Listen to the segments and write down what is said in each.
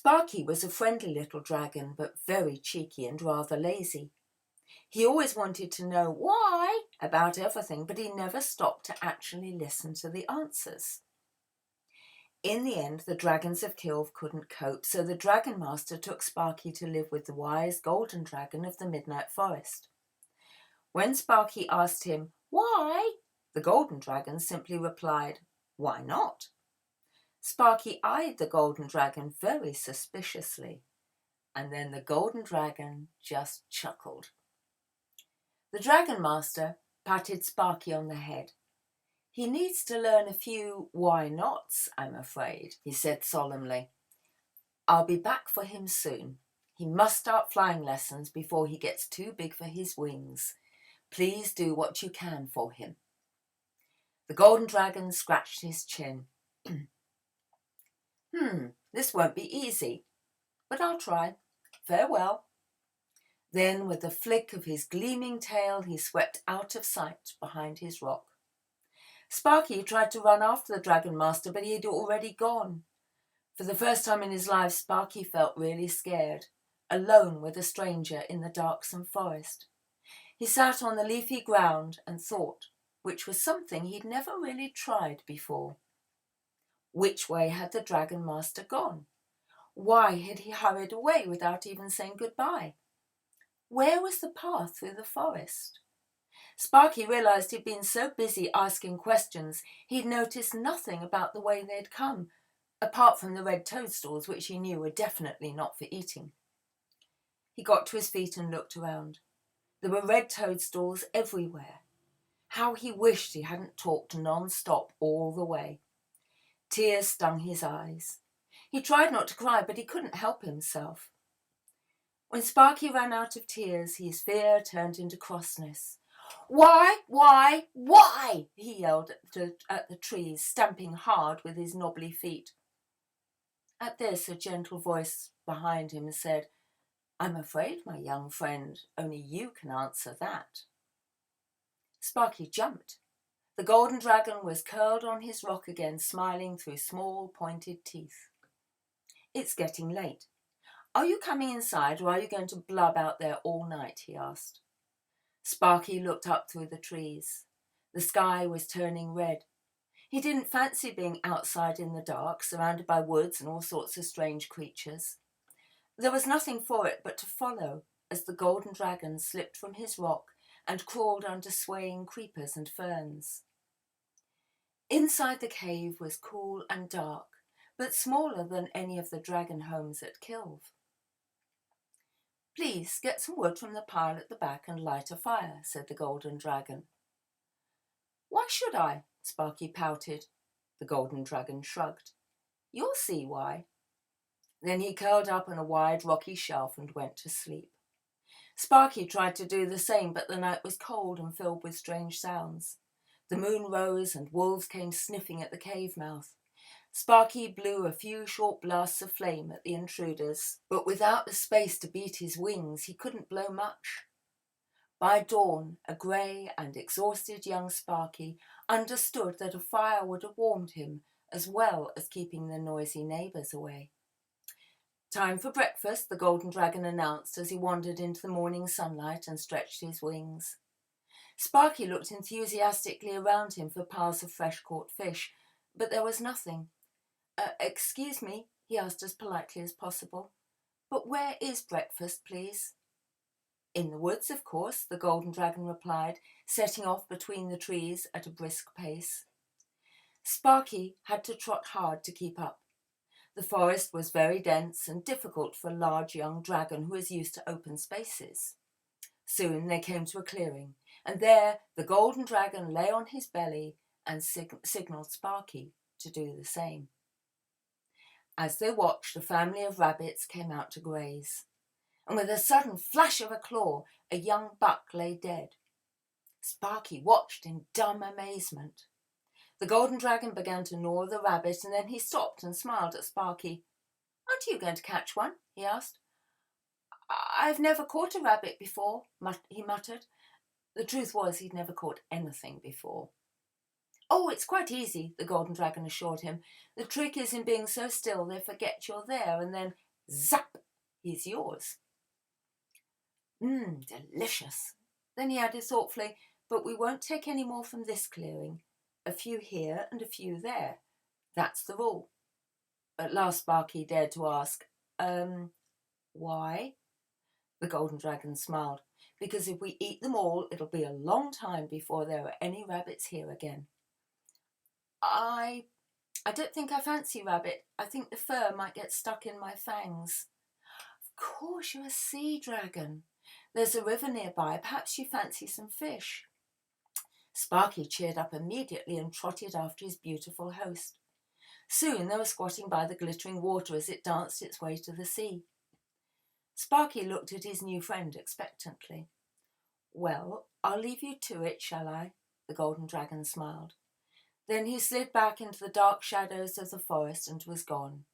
Sparky was a friendly little dragon, but very cheeky and rather lazy. He always wanted to know why about everything, but he never stopped to actually listen to the answers. In the end, the dragons of Kilve couldn't cope, so the Dragon Master took Sparky to live with the wise golden dragon of the Midnight Forest. When Sparky asked him, "Why?" the golden dragon simply replied, "Why not?" Sparky eyed the golden dragon very suspiciously, and then the golden dragon just chuckled. The Dragon Master patted Sparky on the head. "He needs to learn a few why nots, I'm afraid," he said solemnly. "I'll be back for him soon. He must start flying lessons before he gets too big for his wings. Please do what you can for him." The golden dragon scratched his chin. This won't be easy, but I'll try. Farewell." Then, with a flick of his gleaming tail, he swept out of sight behind his rock. Sparky tried to run after the Dragon Master, but he had already gone. For the first time in his life, Sparky felt really scared, alone with a stranger in the darksome forest. He sat on the leafy ground and thought, which was something he'd never really tried before. Which way had the Dragon Master gone? Why had he hurried away without even saying goodbye? Where was the path through the forest? Sparky realized he'd been so busy asking questions, he'd noticed nothing about the way they'd come, apart from the red toadstools, which he knew were definitely not for eating. He got to his feet and looked around. There were red toadstools everywhere. How he wished he hadn't talked non-stop all the way. Tears stung his eyes. He tried not to cry, but he couldn't help himself. When Sparky ran out of tears, his fear turned into crossness. Why? He yelled at the trees, stamping hard with his knobbly feet. At this, a gentle voice behind him said, "I'm afraid, my young friend, only you can answer that." Sparky jumped. The golden dragon was curled on his rock again, smiling through small, pointed teeth. "It's getting late. Are you coming inside, or are you going to blub out there all night?" he asked. Sparky looked up through the trees. The sky was turning red. He didn't fancy being outside in the dark, surrounded by woods and all sorts of strange creatures. There was nothing for it but to follow as the golden dragon slipped from his rock and crawled under swaying creepers and ferns. Inside the cave was cool and dark, but smaller than any of the dragon homes at Kilve. "Please get some wood from the pile at the back and light a fire," said the golden dragon. "Why should I?" Sparky pouted. The golden dragon shrugged. "You'll see why." Then he curled up on a wide rocky shelf and went to sleep. Sparky tried to do the same, but the night was cold and filled with strange sounds. The moon rose and wolves came sniffing at the cave mouth. Sparky blew a few short blasts of flame at the intruders, but without the space to beat his wings, he couldn't blow much. By dawn, a grey and exhausted young Sparky understood that a fire would have warmed him, as well as keeping the noisy neighbours away. "Time for breakfast," the golden dragon announced as he wandered into the morning sunlight and stretched his wings. Sparky looked enthusiastically around him for piles of fresh-caught fish, but there was nothing. "Excuse me," he asked as politely as possible, "but where is breakfast, please?" "In the woods, of course," the golden dragon replied, setting off between the trees at a brisk pace. Sparky had to trot hard to keep up. The forest was very dense and difficult for a large young dragon who was used to open spaces. Soon they came to a clearing, and there the golden dragon lay on his belly and signaled Sparky to do the same. As they watched, a family of rabbits came out to graze, and with a sudden flash of a claw, a young buck lay dead. Sparky watched in dumb amazement. The golden dragon began to gnaw the rabbit, and then he stopped and smiled at Sparky. "Aren't you going to catch one?" he asked. "I've never caught a rabbit before," he muttered. The truth was he'd never caught anything before. "Oh, it's quite easy," the golden dragon assured him. "The trick is in being so still they forget you're there, and then Zap! He's yours. Delicious. Then he added thoughtfully, but we won't take any more from this clearing. A few here and a few there. That's the rule. At last Sparky dared to ask, why? The golden dragon smiled. Because if we eat them all, it'll be a long time before there are any rabbits here again. I don't think I fancy rabbit. I think the fur might get stuck in my fangs. Of course, you're a sea dragon. There's a river nearby. Perhaps you fancy some fish. Sparky cheered up immediately and trotted after his beautiful host. Soon they were squatting by the glittering water as it danced its way to the sea. Sparky looked at his new friend expectantly. Well, I'll leave you to it, shall I? The golden dragon smiled. Then he slid back into the dark shadows of the forest and was gone.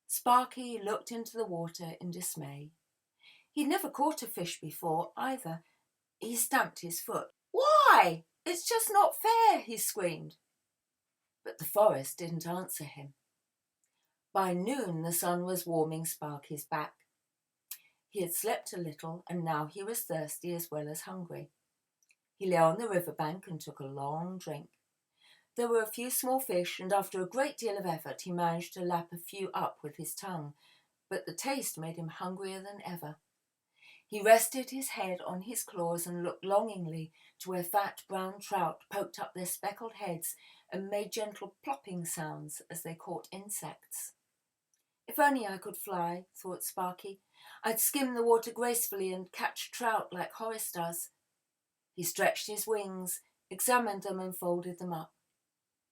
Sparky looked into the water in dismay. He'd never caught a fish before, either. He stamped his foot. Why? It's just not fair, he screamed. But the forest didn't answer him. By noon, the sun was warming Sparky's back. He had slept a little, and now he was thirsty as well as hungry. He lay on the riverbank and took a long drink. There were a few small fish, and after a great deal of effort, he managed to lap a few up with his tongue, but the taste made him hungrier than ever. He rested his head on his claws and looked longingly to where fat brown trout poked up their speckled heads and made gentle plopping sounds as they caught insects. If only I could fly, thought Sparky. I'd skim the water gracefully and catch trout like Horace does. He stretched his wings, examined them and folded them up.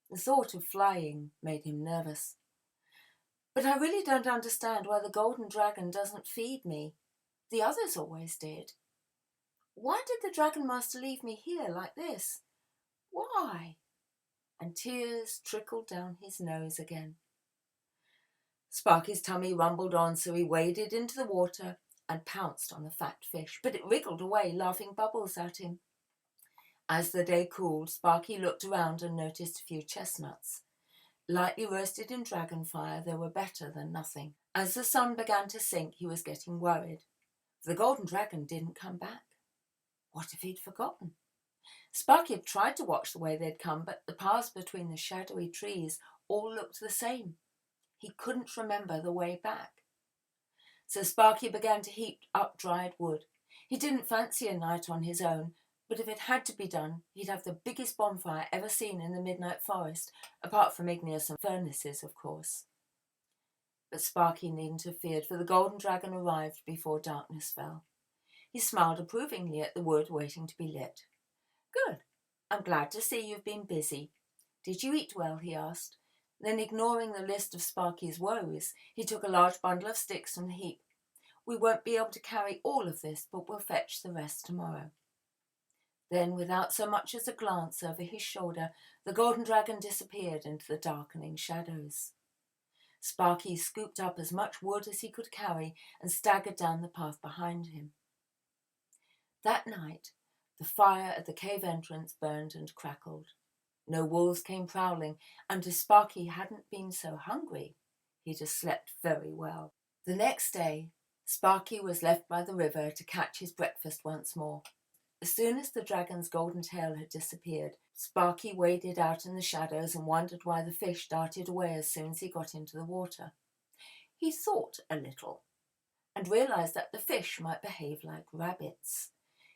The thought of flying made him nervous. But I really don't understand why the golden dragon doesn't feed me. The others always did. Why did the dragon master leave me here like this? Why? And tears trickled down his nose again. Sparky's tummy rumbled on, so he waded into the water and pounced on the fat fish, but it wriggled away, laughing bubbles at him. As the day cooled, Sparky looked around and noticed a few chestnuts. Lightly roasted in dragon fire, they were better than nothing. As the sun began to sink, he was getting worried. The golden dragon didn't come back. What if he'd forgotten? Sparky had tried to watch the way they'd come, but the paths between the shadowy trees all looked the same. He couldn't remember the way back. So Sparky began to heap up dried wood. He didn't fancy a night on his own, but if it had to be done, he'd have the biggest bonfire ever seen in the midnight forest, apart from igneous and furnaces, of course. But Sparky needn't have feared, for the golden dragon arrived before darkness fell. He smiled approvingly at the wood waiting to be lit. Good. I'm glad to see you've been busy. Did you eat well? He asked. Then, ignoring the list of Sparky's woes, he took a large bundle of sticks from the heap. We won't be able to carry all of this, but we'll fetch the rest tomorrow. Then, without so much as a glance over his shoulder, the golden dragon disappeared into the darkening shadows. Sparky scooped up as much wood as he could carry and staggered down the path behind him. That night, the fire at the cave entrance burned and crackled. No wolves came prowling, and if Sparky hadn't been so hungry, he'd have slept very well. The next day, Sparky was left by the river to catch his breakfast once more. As soon as the dragon's golden tail had disappeared, Sparky waded out in the shadows and wondered why the fish darted away as soon as he got into the water. He thought a little and realized that the fish might behave like rabbits.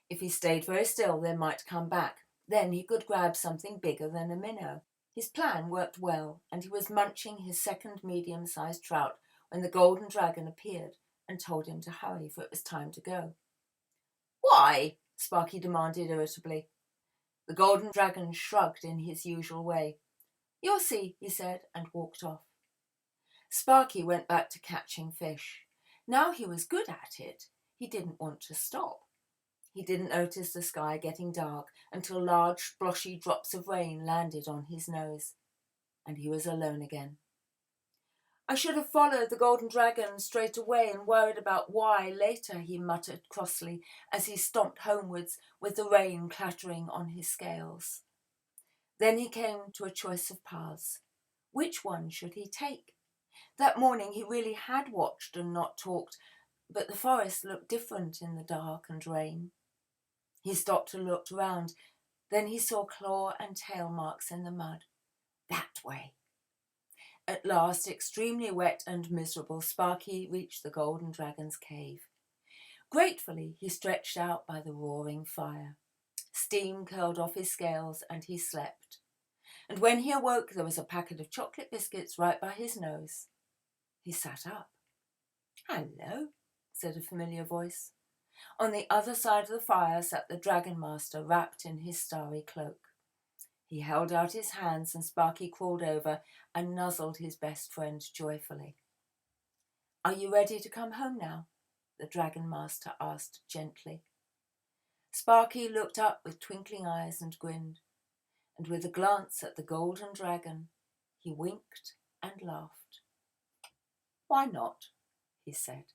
If he stayed very still, they might come back. Then he could grab something bigger than a minnow. His plan worked well, and he was munching his second medium-sized trout when the golden dragon appeared and told him to hurry, for it was time to go. Why? Sparky demanded irritably. The golden dragon shrugged in his usual way. You'll see, he said, and walked off. Sparky went back to catching fish. Now he was good at it. He didn't want to stop. He didn't notice the sky getting dark until large, sploshy drops of rain landed on his nose, and he was alone again. I should have followed the golden dragon straight away and worried about why later, he muttered crossly as he stomped homewards with the rain clattering on his scales. Then he came to a choice of paths. Which one should he take? That morning he really had watched and not talked, but the forest looked different in the dark and rain. He stopped and looked round. Then he saw claw and tail marks in the mud. That way. At last, extremely wet and miserable, Sparky reached the Golden Dragon's cave. Gratefully, he stretched out by the roaring fire. Steam curled off his scales and he slept. And when he awoke, there was a packet of chocolate biscuits right by his nose. He sat up. "Hello," said a familiar voice. On the other side of the fire sat the Dragon Master, wrapped in his starry cloak. He held out his hands and Sparky crawled over and nuzzled his best friend joyfully. "Are you ready to come home now?" the Dragon Master asked gently. Sparky looked up with twinkling eyes and grinned, and with a glance at the Golden Dragon, he winked and laughed. "Why not?" he said.